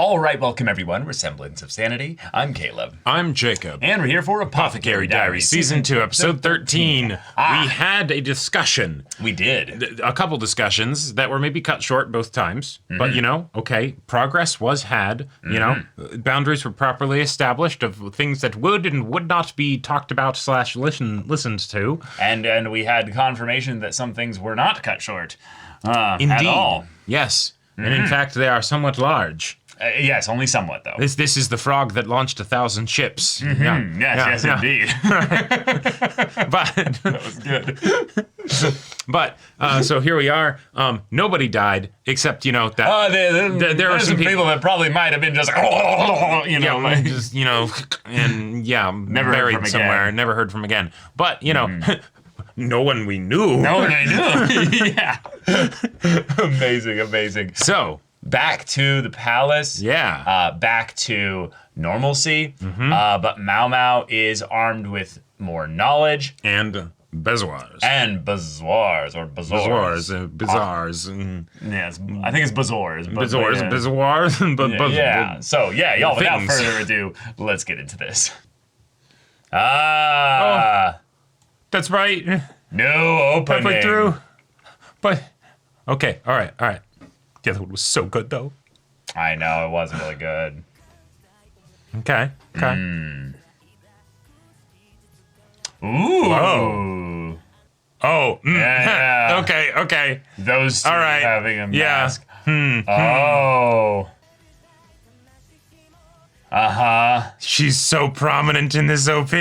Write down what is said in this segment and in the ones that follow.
All right, welcome everyone. We're Semblance of Sanity. I'm Caleb. I'm Jacob. And we're here for Apothecary Diaries, Season 2, Episode 13. We had a discussion. We did. A couple discussions that were maybe cut short both times. But, okay, progress was had. Boundaries were properly established of things that would and would not be talked about / listened to. And we had confirmation that some things were not cut short. Indeed. At all. Yes. And in fact, they are somewhat large. Yes, only somewhat, though. This is the frog that launched 1,000 ships. Yes, indeed. But That was good. But so here we are. Nobody died except that There are some people that probably might have been just, just and Never heard buried from somewhere, again. never heard from again. But no one we knew. No one I knew. Yeah. Amazing. So back to the palace. yeah, Back to normalcy. But Mau Mau is armed with more knowledge. and bezoars. And bazaars or bazaars. Bizarres. Yes, I think it's bazaars. But Bezoars. But yeah. So yeah, y'all. Without things. further ado, let's get into this. That's right. No opening. Halfway through. But okay, all right. The other one was so good though. I know it wasn't really good. Okay. Ooh. Whoa. Oh. Yeah. Okay. Those two All right. having a Yeah. mask. Oh. She's so prominent in this OP.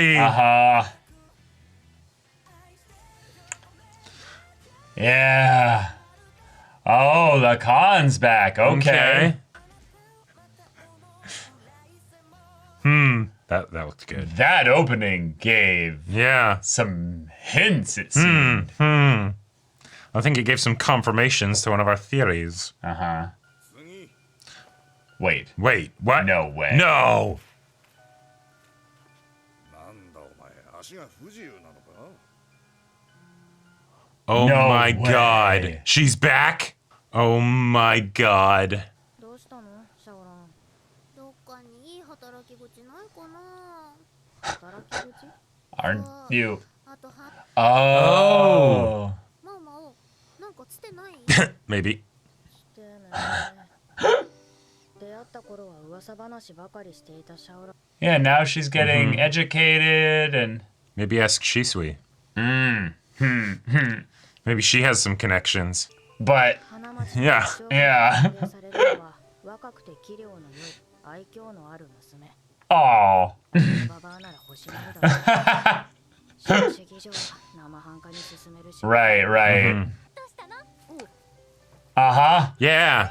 Yeah. Oh, the Khan's back. Okay. That looked good. That opening gave Yeah. some hints, it seemed. I think it gave some confirmations to one of our theories. Wait. Wait, what? No way. No. Oh No my way. god. She's back? Oh my god. どうしたのシャオランどっかにいい働き口ないかな働き口 Aren't you? あとは Oh. ママをなんかつてない Maybe. してね出会った頃は噂話ばかりしていたシャオラン Yeah, now she's getting educated and... Maybe ask Shisui. Maybe she has some connections. But, 花町 Yeah. で Yeah. されるのは若くて器量の良い愛嬌のある娘 oh. ババアなら欲しがるだろう正直上は生半可に進めるし Right. どうしたの Uh-huh. Yeah.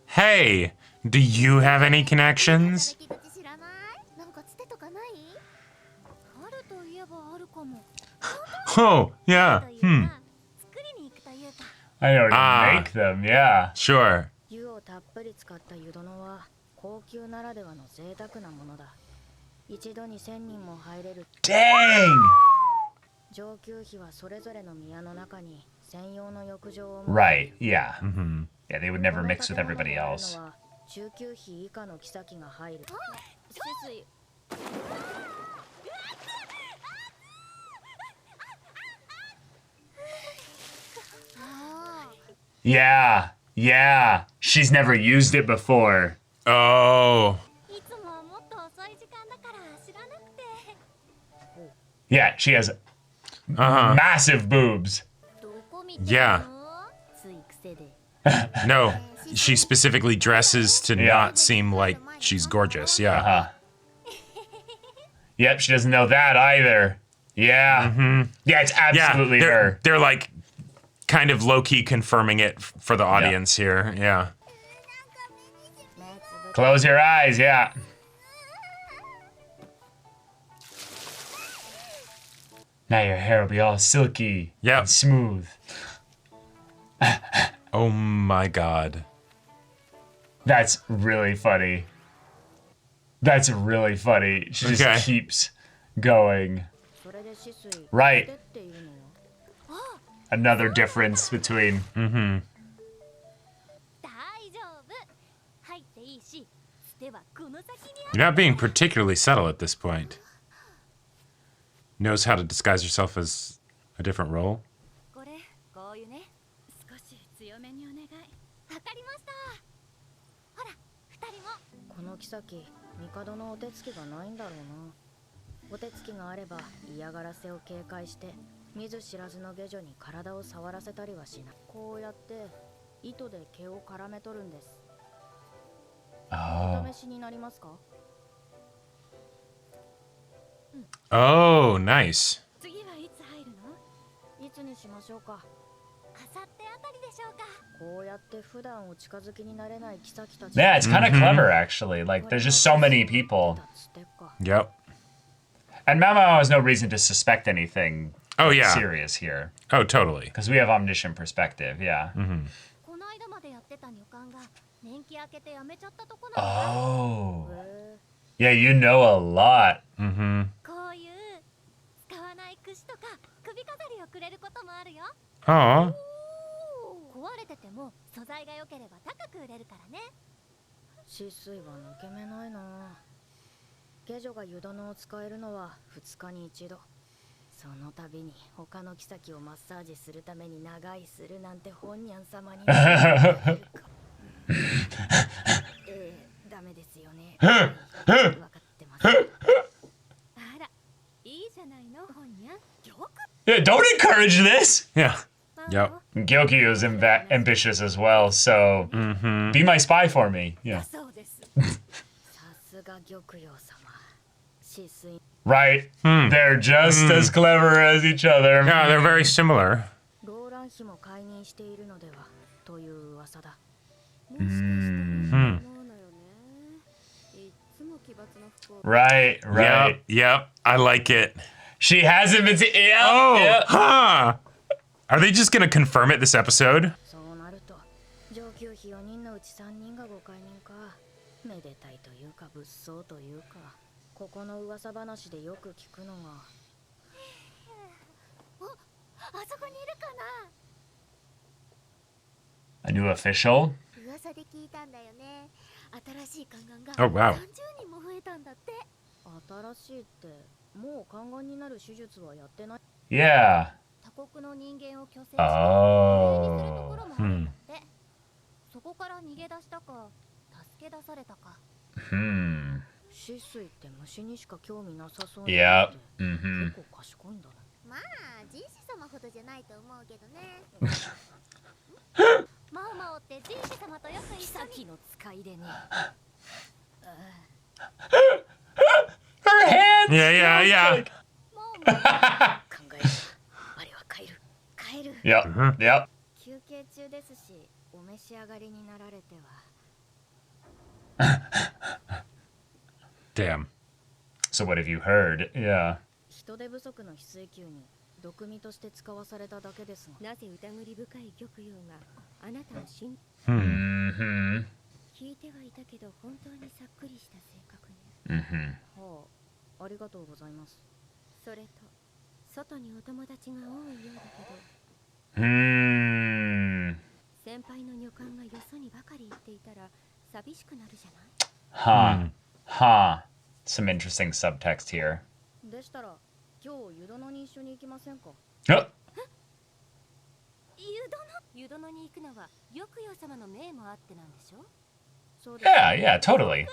Hey, do you have any connections? 働き口知らないなんかつてとかないあるといえばあるかも Oh, yeah. というか作りに行くというか I know to Ah. make them, yeah. Sure. 湯をたっぷり使った湯殿は高級ならではの贅沢なものだ一度に1000人も入れる Dang! 上級妃はそれぞれの宮の中に専用の浴場を Right, yeah. Mm-hmm. Yeah, they would never mix with everybody else. 中級妃以下の妃が入る酒水 Yeah. She's never used it before. Oh. いつももっと遅い時間だから知らなくて Yeah, she has Uh-huh. massive boobs. どこ見て Yeah. つい癖で No. She specifically dresses to Yeah. not seem like she's gorgeous. Yeah. Uh-huh. Yep, she doesn't know that either. Yeah. Yeah, it's absolutely her. They're like kind of low-key confirming it for the audience here. Yeah. 目つぶ Close your eyes, yeah. Now your hair will be all silky Yep. and smooth. Oh my god. That's really funny. She just Okay. keeps going. それで止水 Right. してっていうのよ Another difference between... 大丈夫入っていいし You're not being particularly subtle at this point. Knows how to disguise herself as a different role. これこういうね少し強めにお願いわかりましたほら二人もこの妃帝のお手つきがないんだろうなお手つきがあれば嫌がらせを警戒して見ず知らずの下女に体を触らせたりはしないこうやって糸で毛を絡め取るんです Oh. お試しになりますか Oh, nice. 次はいつ入るのいつにしましょうかあさってあたりでしょうかこうやって普段お近づきになれない妃たち Yeah, it's kind of clever, actually. Like, there's just so many people. Yep. And Mao has no reason to suspect anything Oh, yeah. serious here. Oh, totally. Because we have omniscient perspective, yeah. Oh. Yeah, you know a lot. Mm-hmm. こういう使わない櫛とか首飾りをくれることもあるよ Aw. 壊れてても素材が良ければ高く売れるからね止水は抜け目ないな下女が湯殿を使えるのは2日に1度その度に他の妃をマッサージするために長居するなんて本にゃん様にダメですよね分かってますあらいいじゃないの本にゃん Yeah, don't encourage this! Yeah. Yep. Gyokyu is ambitious as well, so be my spy for me. Yeah. Right. They're just as clever as each other. Yeah, they're very similar. Right, right. Yep. I like it. She hasn't been. Yeah. Oh, yeah. huh. Are they just gonna confirm it this episode? そうなると上級妃4人のうち3人がご解任かめでたいというか物騒というかここの噂話でよく聞くのがおあそこにいるかな A new official? 噂で聞いたんだよね新しい宦官が Oh, wow. 30人も増えたんだって新しいってもう宦官になる手術はやってない Yeah. 他国の人間を虚勢して Oh. 奴隷にするところもあるんだってそこから逃げ出したか助け出されたか Hmm. 止水って虫にしか興味なさそう Yep. 結構賢いんだなまあ人子様ほどじゃないと思うけどねマオマオって人子様とよく妃の使いでね Her hands. Yeah, yeah. 考えるあれはカエルカエル Yep. Yep. 休憩中ですしお召し上がりになられては Damn. So what have you heard? Yeah. 人手不足の翡翠球に毒味として使わされただけですがなぜ疑り深い玉葉があなたを信 Mm-hmm. 聞いてはいたけど本当にさっくりした性格ね Mm-hmm. はあ、ありがとうございますそれと外にお友達が多いようだけど Hmm. 先輩の女官がよそにばかり行っていたら寂しくなるじゃない Huh. Huh. Some interesting subtext here. でしたら今日湯殿に一緒に行きませんか Oh. 湯殿に行くのは玉葉様の命もあってなんでしょそうです Yeah, yeah, totally.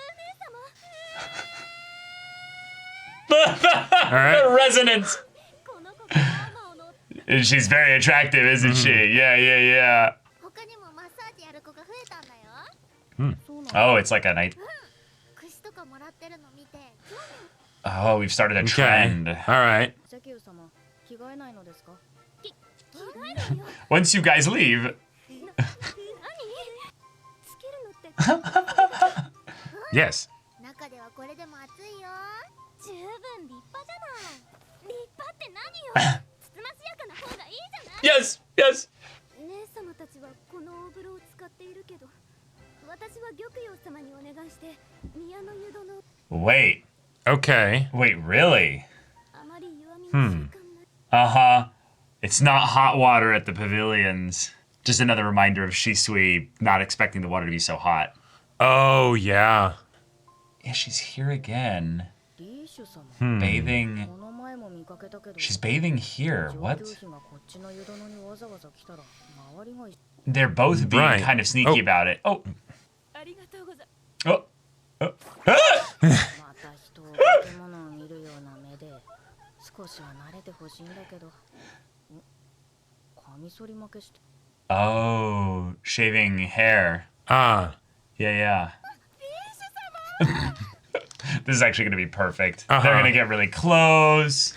All right. The resonance. この子がママを乗って She's very attractive, isn't she? Yeah, yeah, yeah. 他にもマッサージやる子が増えたんだよそうなんだ Oh, it's like a night. 櫛とかもらってるの見て Oh, we've started a Okay. trend. All right. 石油様着替えないのですか着替えるよ Once you guys leave. 何つけるのって Yes. 中ではこれでも暑いよ十分立派じゃない立派って何よつつましやかな方がいいじゃない Yes, yes. 姉様たちはこの大風呂を使っているけど私は玉葉様にお願いして宮の湯殿 Wait, Okay. wait, really? あまり弱みの習慣ない Uh-huh. It's not hot water at the pavilions. Just another reminder of Shisui not expecting the water to be so hot. Oh, yeah. Yeah, she's here again. リーシュ様 Bathing. この前も見かけたけど She's bathing here. 上 What? 級妃がこっちの湯殿にわざわざ来たら周りが They're both being Right. kind of sneaky Oh. about it. Oh. ありがとうござい Oh. Oh. また人を化け物を見るような目で少しは慣れてほしいんだけどカミソリ負けして Oh. Shaving hair. Ah. Yeah. This is actually going to be perfect. Uh-huh. They're going to get really close.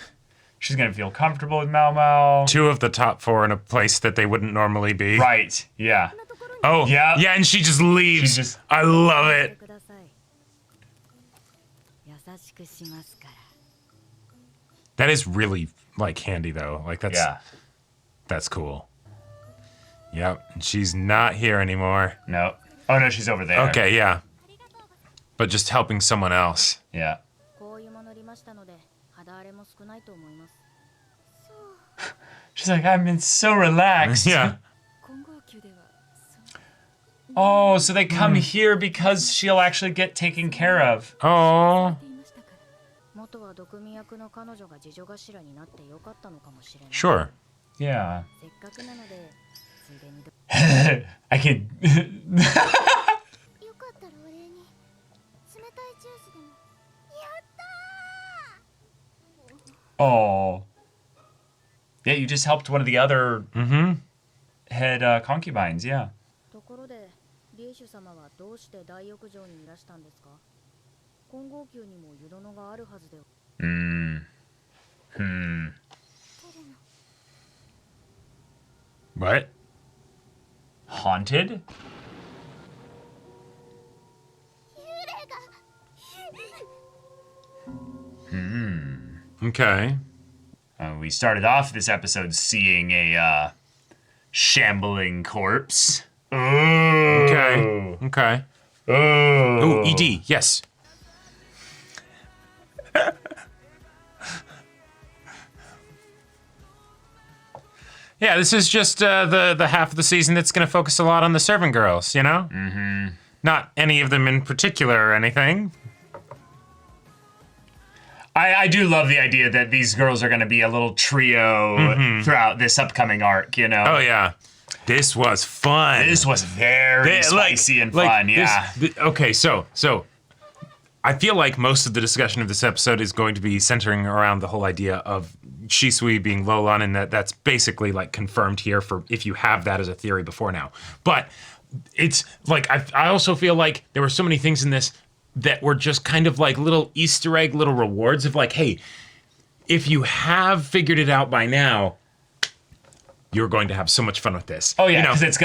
She's going to feel comfortable with Mao Mao. 2 of the top 4 in a place that they wouldn't normally be. Right. Yeah. Oh, Yeah. yeah, and she just leaves. She just- I love it. ください優しくしますから That is really like handy though. Like Yeah. that's cool. Yep, and she's not here anymore. No. Oh, no, she's over there. Okay, yeah. But just helping someone else. Yeah. こういうものりましたので肌荒れも少ないと思います She's like, I've been so relaxed. Yeah. 今後宮では Oh, so they come here because she'll actually get taken care of. Oh. 言いましたから元は毒味役の彼女が次女頭になってよかったのかもしれない Sure. Yeah. せっかくなのでついでに I could. よかったらお礼に冷たいジュースでもやった Oh. Yeah, you just helped one of the other head concubines, yeah. ところでリエシュ様はどうして大浴場にいらしたんですか金剛宮にも湯殿があるはずで What? Haunted? Okay. We started off this episode seeing a shambling corpse. Okay. Okay. Oh, ED. Yes. Yeah, this is just the half of the season that's going to focus a lot on the servant girls, you know? Mm-hmm. Not any of them in particular or anything. I do love the idea that these girls are going to be a little trio throughout this upcoming arc, you know? Oh, yeah. This was fun. This was very spicy and fun, yeah. Okay, so I feel like most of the discussion of this episode is going to be centering around the whole idea of Shisui being Lolan, and that's basically like confirmed here for if you have that as a theory before now. But it's like I also feel like there were so many things in this that were just kind of like little Easter egg, little rewards of like, hey, if you have figured it out by now, you're going to have so much fun with this. Oh yeah, You know? because it's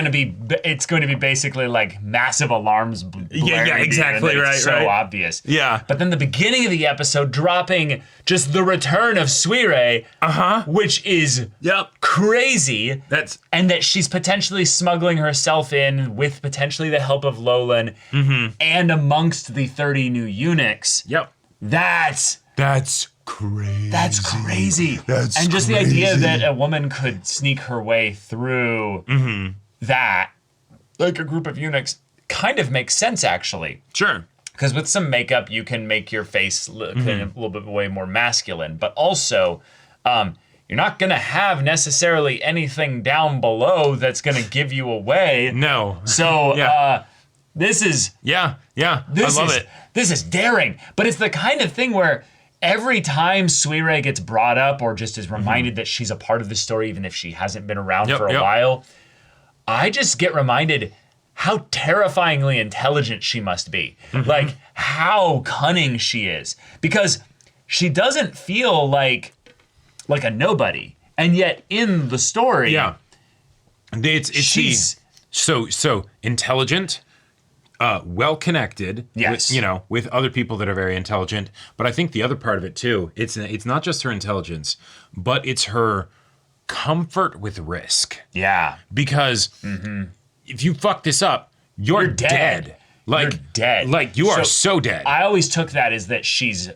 going to be basically like massive alarms. Yeah, exactly, and right, it's so right. obvious. Yeah. But then the beginning of the episode dropping just the return of Suire, which is crazy. And that she's potentially smuggling herself in with potentially the help of Lolan and amongst the 30 new eunuchs. Yep. That's crazy. That's crazy. And just the idea that a woman could sneak her way through that, like a group of eunuchs, kind of makes sense, actually. Sure. Because with some makeup, you can make your face look a little bit way more masculine. But also, you're not going to have necessarily anything down below that's going to give you away. No. So, this is... Yeah. I love it. This is daring. But it's the kind of thing where every time Suire gets brought up or just is reminded that she's a part of the story, even if she hasn't been around for a while, I just get reminded how terrifyingly intelligent she must be. Like, how cunning she is. Because she doesn't feel like a nobody. And yet, in the story... Yeah. She's so intelligent, well-connected, yes, with other people that are very intelligent. But I think the other part of it too, it's not just her intelligence, but it's her comfort with risk. Yeah, because if you fuck this up, you're dead. Like you're dead. Like you are so dead. I always took that as that she's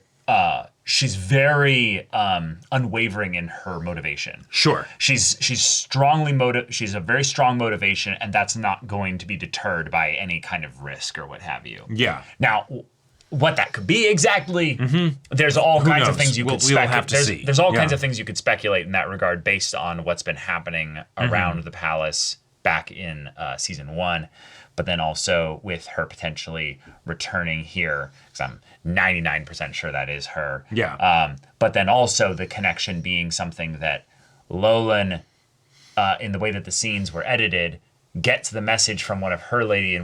very unwavering in her motivation. Sure. She's a very strong motivation, and that's not going to be deterred by any kind of risk or what have you. Yeah. Now, what that could be exactly. There's all kinds of knows? things you could We'll have to see. There's all kinds of things you could speculate in that regard based on what's been happening around the palace back in season 1, but then also with her potentially returning here, because I'm 99% sure that is her. Yeah. But then also the connection being something that Lolan, in the way that the scenes were edited, gets the message from one of her ladies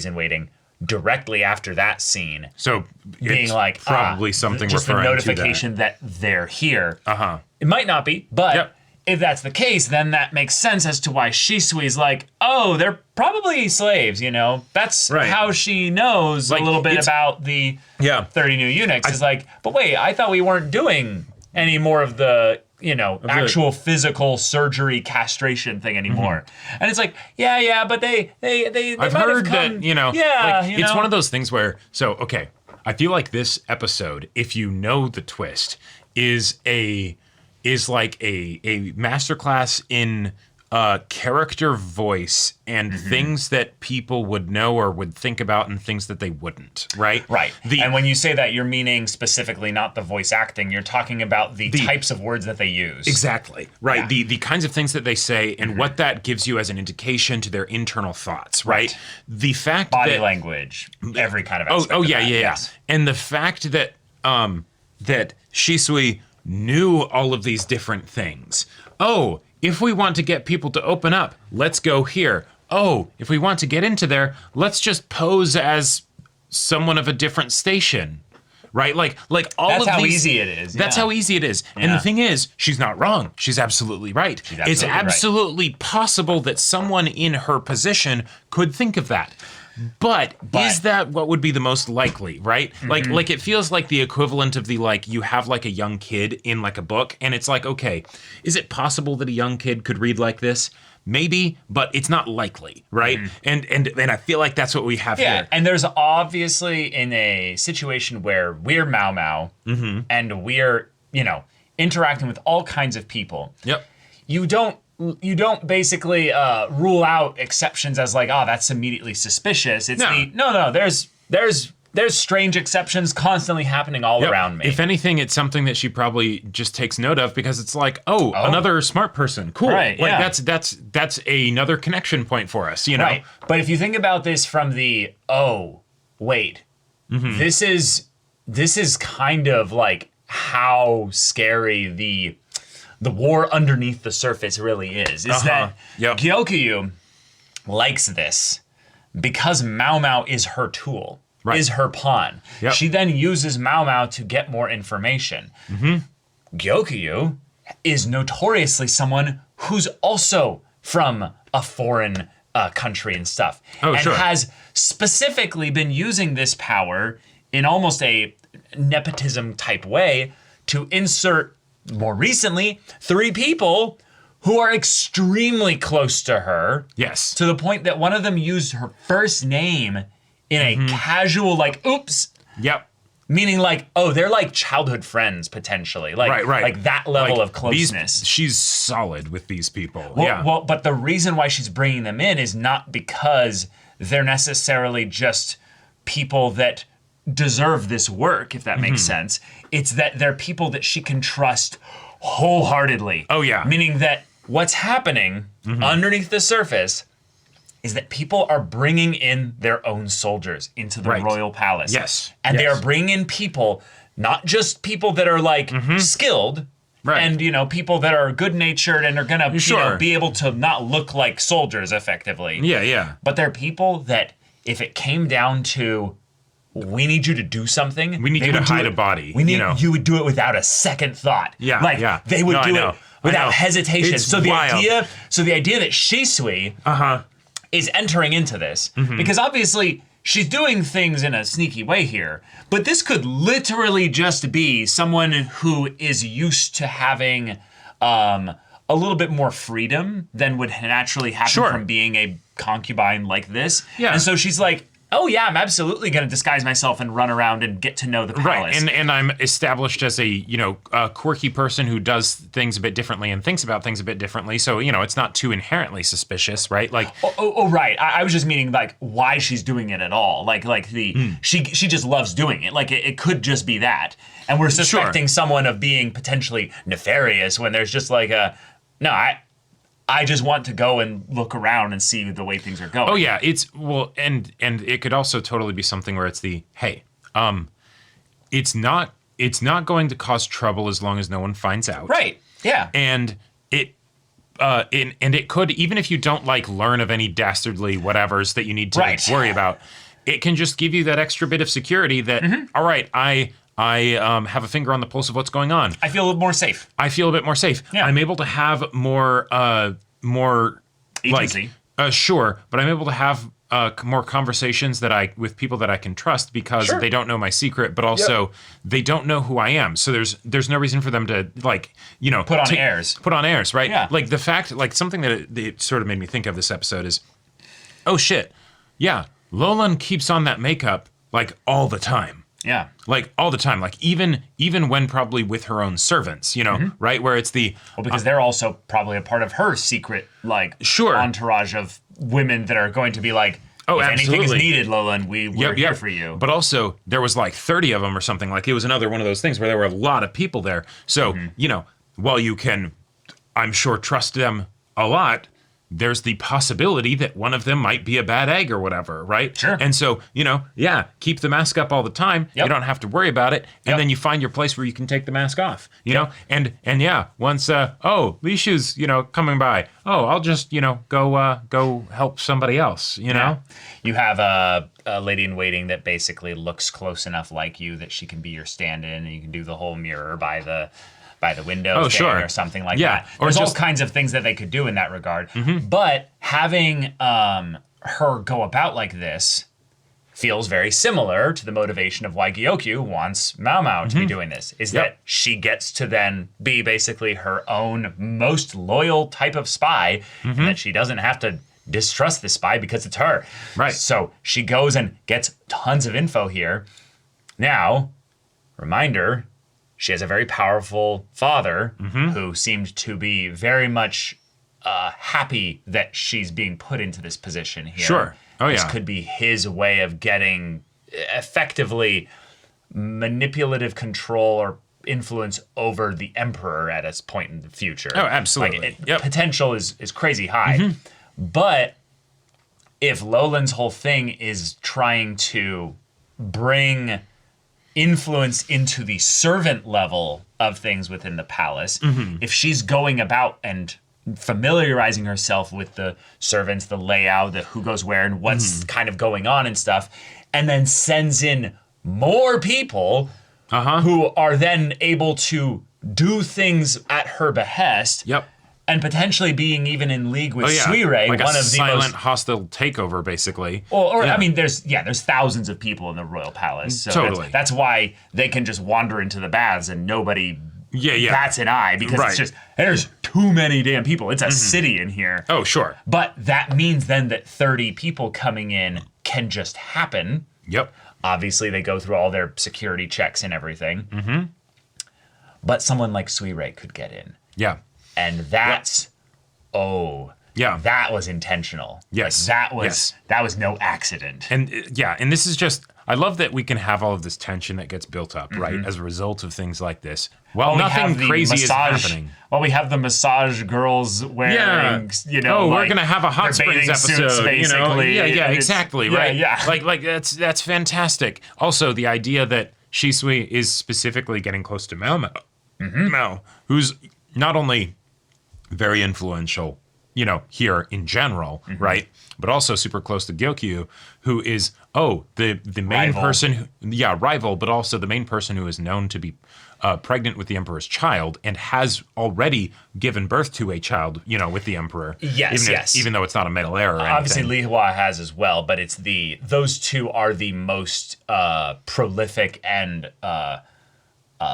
in waiting directly after that scene. So being it's like probably something just the referring notification that they're here. Uh-huh. It might not be, but Yep. if that's the case, then that makes sense as to why Shisui's like, oh, they're probably slaves, you know? That's Right. how she knows Like, a little bit it's- about the Yeah. 30 new eunuchs. Is like, but wait, I thought we weren't doing any more of the, you know, actual physical surgery castration thing anymore. And it's like, yeah, but they I've might have heard come, that, you know, yeah, like, you it's know? one of those things where, so, okay, I feel like this episode, if you know the twist, is like a masterclass in character voice and things that people would know or would think about and things that they wouldn't, right? Right. And when you say that, you're meaning specifically not the voice acting. You're talking about the types of words that they use. Exactly. Right. Yeah. The kinds of things that they say and what that gives you as an indication to their internal thoughts, right? The fact Body that language, every kind of aspect Oh of yeah, that, yeah. yes. And the fact that that Shisui knew all of these different things. Oh, if we want to get people to open up, let's go here. Oh, if we want to get into there, let's just pose as someone of a different station. Right? Like all That's of how these, easy it is. That's yeah. how easy it is. And Yeah. the thing is, she's not wrong. She's absolutely right. It's absolutely right. absolutely possible that someone in her position could think of that. But is that what would be the most likely, right? Like it feels like the equivalent of the, like, you have like a young kid in like a book and it's like, okay, is it possible that a young kid could read like this? Maybe, but it's not likely, right? And I feel like that's what we have here. And there's obviously in a situation where we're Mao Mao and we're, you know, interacting with all kinds of people. Yep. You don't basically rule out exceptions as like, oh, that's immediately suspicious. It's No. there's strange exceptions constantly happening all around me. If anything, it's something that she probably just takes note of because it's like, oh, another smart person. Cool. Right, like yeah. that's another connection point for us, you know? Right. But if you think about this from the, oh, wait, this is kind of like how scary the war underneath the surface really is that Gyokyu likes this because Mao Mao is her tool, is her pawn. Yep. She then uses Mao Mao to get more information. Gyokyu is notoriously someone who's also from a foreign country and stuff. Oh, and sure. has specifically been using this power in almost a nepotism type way to insert, more recently, 3 people who are extremely close to her. Yes. To the point that one of them used her first name in a casual, like, oops. Yep. Meaning like, oh, they're like childhood friends potentially. Like, Right. like that level Like, of closeness. she's solid with these people. Well, but the reason why she's bringing them in is not because they're necessarily just people that deserve this work, if that makes sense. It's that they're people that she can trust wholeheartedly. Oh, yeah. Meaning that what's happening underneath the surface is that people are bringing in their own soldiers into the royal palace. Yes. And they Yes. are bringing in people, not just people that are like skilled, Right. and, you know, people that are good-natured and are going to Sure. be able to not look like soldiers effectively. Yeah. But they're people that if it came down to, we need you to do something. We need they you to would do hide it- a body, We need you know. you would do it without a second thought. Yeah, Like yeah. they would No, I do know. it without I know. hesitation. It's So the wild. idea that Shisui is entering into this, because obviously she's doing things in a sneaky way here, but this could literally just be someone who is used to having a little bit more freedom than would naturally happen Sure. from being a concubine like this. Yeah. And so she's like, oh yeah, I'm absolutely going to disguise myself and run around and get to know the palace. Right, and I'm established as a quirky person who does things a bit differently and thinks about things a bit differently. So it's not too inherently suspicious, right? Like, right. I was just meaning like why she's doing it at all. Like she just loves doing it. Like it could just be that, and we're suspecting someone of being potentially nefarious when there's just like I just want to go and look around and see the way things are going. Oh yeah, and it could also totally be something where it's it's not going to cause trouble as long as no one finds out. Right. Yeah. And it could, even if you don't learn of any dastardly whatevers that you need to worry about, it can just give you that extra bit of security that all right, I have a finger on the pulse of what's going on. I feel a little more safe. I feel a bit more safe. Yeah. I'm able to have more agency. Sure, but I'm able to have more conversations with people that I can trust because they don't know my secret, but also they don't know who I am. So there's no reason for them to put on airs. Put on airs, right? Yeah. Like the fact, something that it sort of made me think of this episode is, oh shit, yeah, Lolan keeps on that makeup all the time. Yeah. All the time. Even when probably with her own servants, right? Where it's because they're also probably a part of her secret, entourage of women that are going to be if anything is needed, Lolan, we're here for you. But also, there was 30 of them or something. It was another one of those things where there were a lot of people there. So, while you can, I'm sure, trust them a lot, there's the possibility that one of them might be a bad egg or whatever, right? Sure. And so, keep the mask up all the time. Yep. You don't have to worry about it. And then you find your place where you can take the mask off, you know? And once, Lishu's, coming by, I'll just, go help somebody else, you know? You have a lady in waiting that basically looks close enough like you that she can be your stand-in, and you can do the whole mirror by the window or something like that. There's all kinds of things that they could do in that regard. But having her go about like this feels very similar to the motivation of why Gyokyu wants Mao Mao to be doing this, is that she gets to then be basically her own most loyal type of spy, and that she doesn't have to distrust the spy because it's her. Right. So she goes and gets tons of info here. Now, reminder, she has a very powerful father who seemed to be very much happy that she's being put into this position here. Sure. Oh, yeah. This could be his way of getting effectively manipulative control or influence over the emperor at a point in the future. Oh, absolutely. Potential is crazy high. But if Lolan's whole thing is trying to bring influence into the servant level of things within the palace, if she's going about and familiarizing herself with the servants, the layout, the who goes where and what's kind of going on and stuff, and then sends in more people who are then able to do things at her behest, and potentially being even in league with Suirei, one of the silent most hostile takeover, basically. I mean, there's thousands of people in the royal palace, so totally. That's why they can just wander into the baths and nobody bats an eye, because it's just there's too many damn people. It's a city in here. Oh, sure. But that means then that 30 people coming in can just happen. Yep. Obviously, they go through all their security checks and everything. But someone like Suirei could get in. Yeah. And that's, that was intentional. Yes. That was no accident. And and this is just, I love that we can have all of this tension that gets built up, right, as a result of things like this. Well, nothing crazy is happening. Well, we have the massage girls wearing, we're gonna have a hot springs episode, basically. Exactly, right? Like that's fantastic. Also, the idea that Shisui is specifically getting close to Mao Mao, Mao, who's not only very influential, here in general, right? But also super close to Gyokyu, who is, the main rival person, rival, but also the main person who is known to be pregnant with the emperor's child and has already given birth to a child, with the emperor. Even though it's not a male heir or anything. Obviously, Li Hua has as well, but it's those two are the most prolific and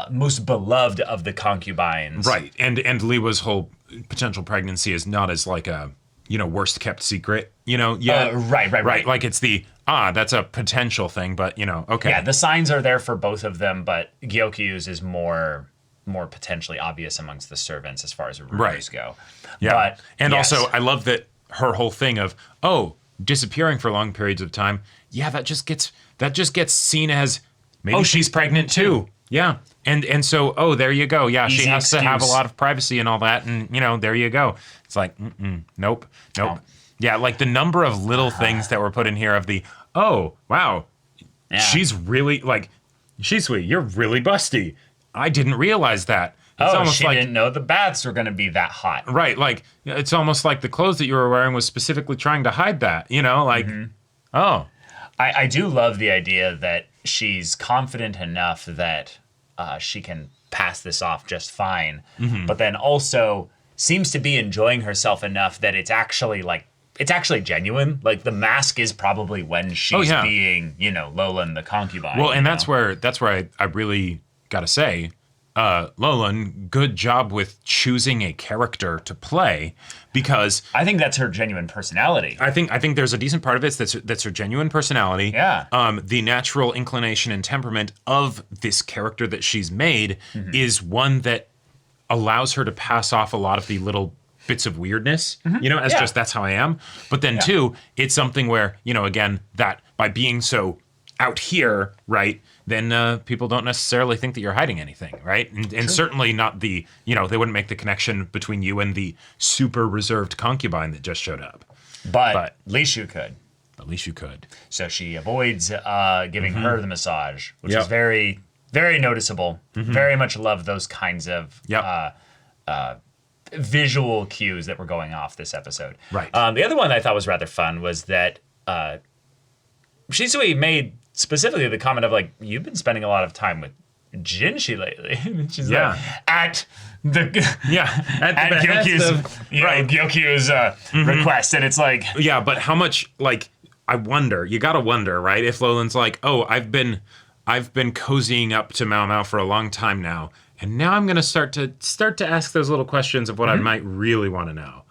most beloved of the concubines. Right. And Liwa's whole potential pregnancy is not as like a, worst kept secret, yet. Right. Like it's that's a potential thing, but okay. Yeah, the signs are there for both of them, but Gyokyu's is more potentially obvious amongst the servants as far as rumors go. Yeah. But, and yes. also, I love that her whole thing of, disappearing for long periods of time. Yeah, that just gets seen as maybe she's pregnant too. Yeah. And so, there you go. Yeah, Easy she has to have a excuse. lot of privacy and all that. And, there you go. It's like, nope. No. Yeah, like the number of little things that were put in here of the, oh, wow, Yeah. she's really, like, Shisui, you're really busty. I didn't realize that. It's Oh, almost she like, didn't know the baths were going to be that hot. right, like, it's almost like the clothes that you were wearing was specifically trying to hide that, like, oh. I do love the idea that she's confident enough that she can pass this off just fine, but then also seems to be enjoying herself enough that it's actually genuine. Like the mask is probably when she's being, Lolan the concubine. Well, and that's where I really got to say, Lolan, good job with choosing a character to play, because I think that's her genuine personality. I think there's a decent part of it that's her genuine personality. Yeah. The natural inclination and temperament of this character that she's made is one that allows her to pass off a lot of the little bits of weirdness, as just that's how I am. But then too, it's something where, again, that by being so out here, right, then people don't necessarily think that you're hiding anything, right? And certainly not the, they wouldn't make the connection between you and the super reserved concubine that just showed up. But at least you could. At least you could. So she avoids giving her the massage, which is very, very noticeable. Very much love those kinds of visual cues that were going off this episode. Right. The other one I thought was rather fun was that Shisui made specifically the comment of like, you've been spending a lot of time with Jinshi lately. She's like, at Gyokyu's request, and it's like, yeah, but how much, like, I wonder, you gotta wonder, right, if Lolan's like, oh, I've been cozying up to Mao Mao for a long time now, and now I'm gonna start to ask those little questions of what I might really want to know,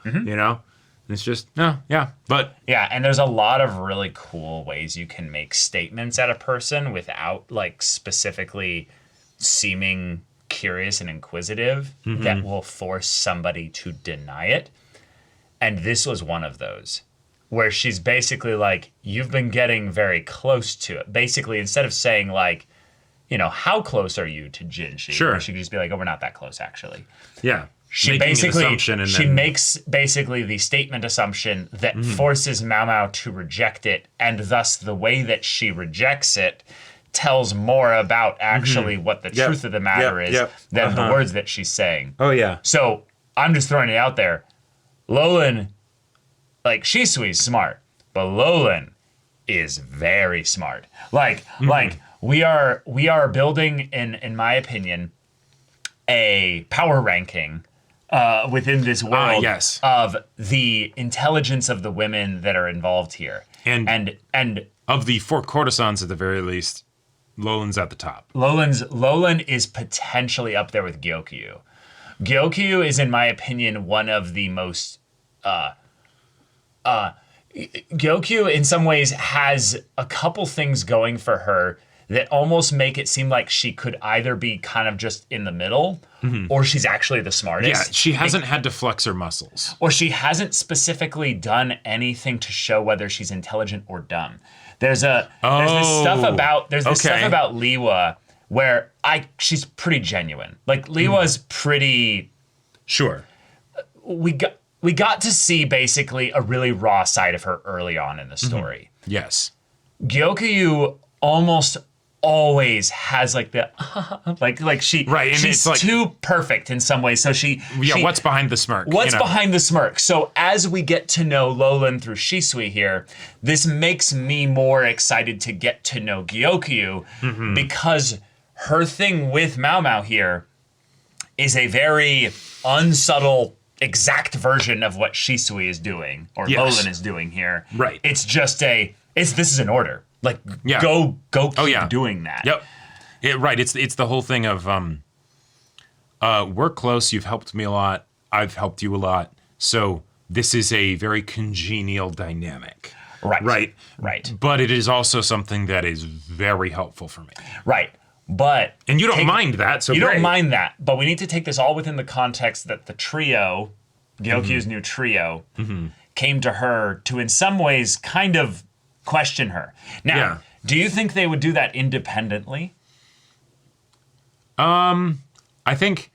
It's just, but yeah, and there's a lot of really cool ways you can make statements at a person without like specifically seeming curious and inquisitive that will force somebody to deny it. And this was one of those where she's basically like, you've been getting very close to it. Basically, instead of saying like, how close are you to Jinshi? Sure. She could just be like, oh, we're not that close actually. Yeah. She makes basically the statement assumption that forces Mao Mao to reject it, and thus the way that she rejects it tells more about actually what the truth of the matter is than the words that she's saying. Oh yeah. So I'm just throwing it out there. Lolan, like Shisui's smart, but Lolan is very smart. Like we are building in my opinion a power ranking within this world of the intelligence of the women that are involved here. And of the 4 courtesans at the very least, Lolan's at the top. Lolan is potentially up there with Gyokyu. Gyokyu is, in my opinion, one of the most Gyokyu in some ways has a couple things going for her that almost make it seem like she could either be kind of just in the middle or she's actually the smartest. Yeah, she hasn't had to flex her muscles. Or she hasn't specifically done anything to show whether she's intelligent or dumb. There's this stuff about Liwa where she's pretty genuine. Like Liwa's pretty sure. We got to see basically a really raw side of her early on in the story. Yes. Gyokyu almost always has like the and she's it's like, too perfect in some ways. So she what's behind the smirk? What's behind the smirk? So as we get to know Lolan through Shisui here, this makes me more excited to get to know Gyokyu because her thing with Mao Mao here is a very unsubtle, exact version of what Shisui is doing or Lolan is doing here. Right. It's just this is an order. Like, go keep doing that. Yep. It's the whole thing of, we're close, you've helped me a lot, I've helped you a lot, so this is a very congenial dynamic. Right. But it is also something that is very helpful for me. Right. But and you don't mind that, so you great. don't mind that. But we need to take this all within the context that the trio, Gyokyu's new trio, came to her to, in some ways, kind of question her. Now, do you think they would do that independently? I think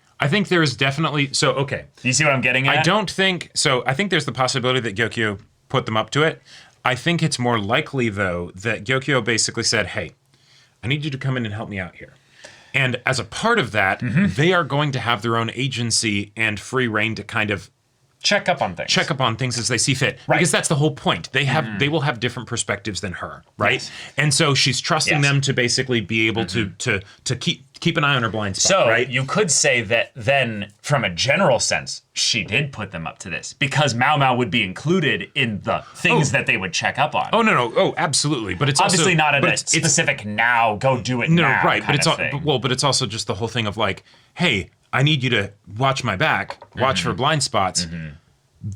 there's definitely okay. Do you see what I'm getting at? I don't think so. I think there's the possibility that Gyokyo put them up to it. I think it's more likely though that Gyokyo basically said, "Hey, I need you to come in and help me out here." And as a part of that, they are going to have their own agency and free reign to kind of check up on things as they see fit. Right. Because that's the whole point. They will have different perspectives than her, right? Yes. And so she's trusting them to basically be able to keep an eye on her blind spot, right? You could say that then, from a general sense, she did put them up to this because Mao Mao would be included in the things that they would check up on. Oh, no. Oh, absolutely. But it's obviously also, not a specific now, go do it now. No, right. But it's also just the whole thing of like, hey, I need you to watch my back, watch for blind spots.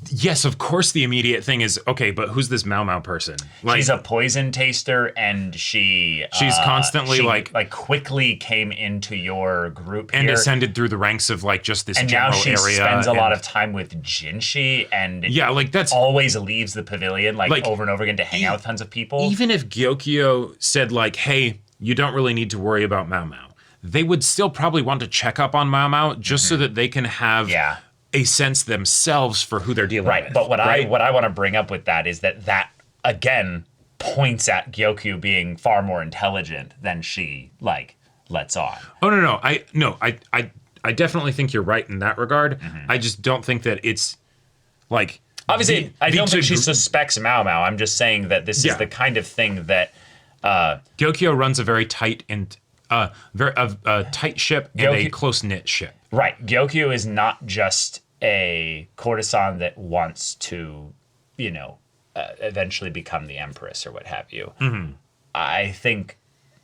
Yes, of course the immediate thing is, okay, but who's this Mao Mao person? Like, she's a poison taster, and she's constantly like quickly came into your group and here. Ascended through the ranks of like just this and general now she area. Spends a lot of time with Jinshi, and that's always leaves the pavilion like over and over again to hang out with tons of people. Even if Gyokyo said like, hey, you don't really need to worry about Mao Mao, they would still probably want to check up on Mao Mao just so that they can have a sense themselves for who they're dealing with. But what I want to bring up with that is that again points at Gyokyo being far more intelligent than she lets on. Oh no. I definitely think you're right in that regard. I just don't think that it's like obviously I don't think she suspects Mao Mao. I'm just saying that this is the kind of thing that Gyokyo runs a very tight and tight ship and a close-knit ship. Right. Gyokyo is not just a courtesan that wants to, eventually become the empress or what have you. I think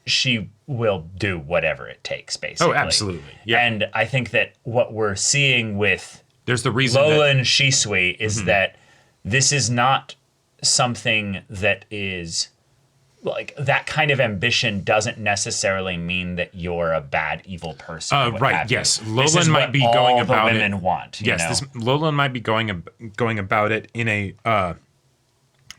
she will do whatever it takes, basically. Oh, absolutely. Yeah. And I think that what we're seeing with there's the reason Lola and Shisui is that this is not something that is like that kind of ambition doesn't necessarily mean that you're a bad, evil person. Right. Yes. Lolan might be going about it. Women want. Lolan might be going about it in a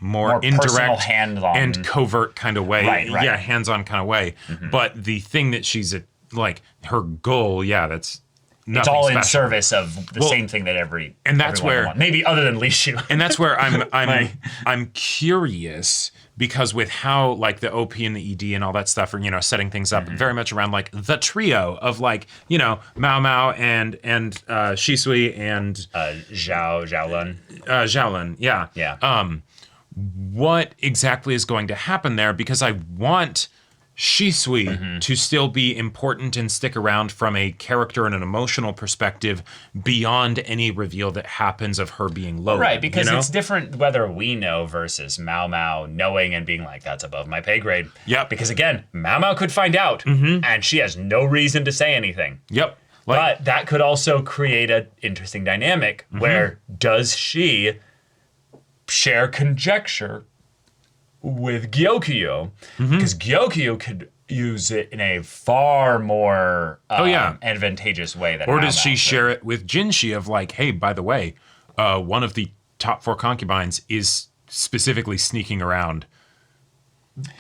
more indirect and covert kind of way. Right. Yeah, hands-on kind of way. But the thing that she's like her goal. Yeah, that's. It's all special. In service of the same thing that that's where wants. Maybe other than Lishu. And that's where I'm curious because with how like the OP and the ED and all that stuff are setting things up very much around like the trio of like Mao Mao and Shisui and Xiaolun. Xiaolun, yeah. What exactly is going to happen there? Because I want Shisui to still be important and stick around from a character and an emotional perspective beyond any reveal that happens of her being Lola. Right, because it's different whether we know versus Mao Mao knowing and being like, that's above my pay grade. Yep. Because again, Mao Mao could find out and she has no reason to say anything. Yep. But that could also create an interesting dynamic where does she share conjecture with Gyokyo, because Gyokyo could use it in a far more advantageous way than or does she share it with Jinshi of like, hey, by the way, one of the top 4 concubines is specifically sneaking around.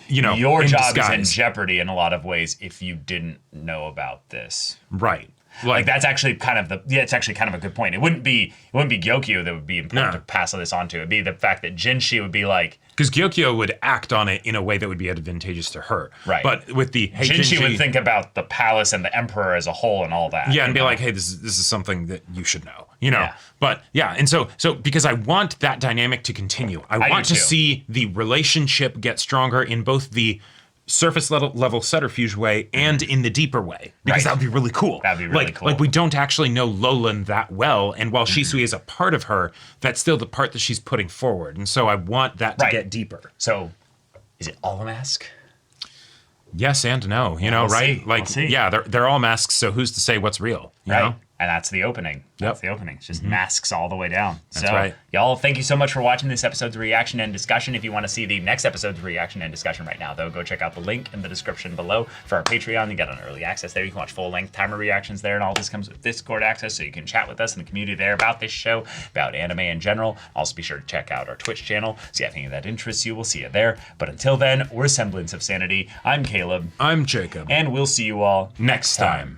Your job disguise. is in jeopardy in a lot of ways if you didn't know about this. Right. Like that's actually kind of it's actually kind of a good point. It wouldn't be Gyokyo that would be important to pass this on to. It'd be the fact that Jinshi would be like, because Gyokyo would act on it in a way that would be advantageous to her. Right. But with the Jinshi would think about the palace and the emperor as a whole and all that. Yeah, and be like, hey, this is something that you should know. Yeah. But yeah, and so because I want that dynamic to continue. I want to see the relationship get stronger in both the surface level subterfuge way and in the deeper way, because that would be really cool. That'd be really cool. Like we don't actually know Lolan that well, and while Shisui is a part of her, that's still the part that she's putting forward, and so I want that to get deeper. So, is it all a mask? Yes and no, right? See. Like, we'll see. Yeah, they're all masks. So who's to say what's real? You know? And that's the opening. That's the opening. It's just masks all the way down. That's right. Y'all, thank you so much for watching this episode's reaction and discussion. If you want to see the next episode's reaction and discussion right now, though, go check out the link in the description below for our Patreon. You get an early access there. You can watch full-length timer reactions there, and all this comes with Discord access, so you can chat with us in the community there about this show, about anime in general. Also, be sure to check out our Twitch channel. See if any of that interests you. We'll see you there. But until then, we're Semblance of Sanity. I'm Caleb. I'm Jacob. And we'll see you all Next time.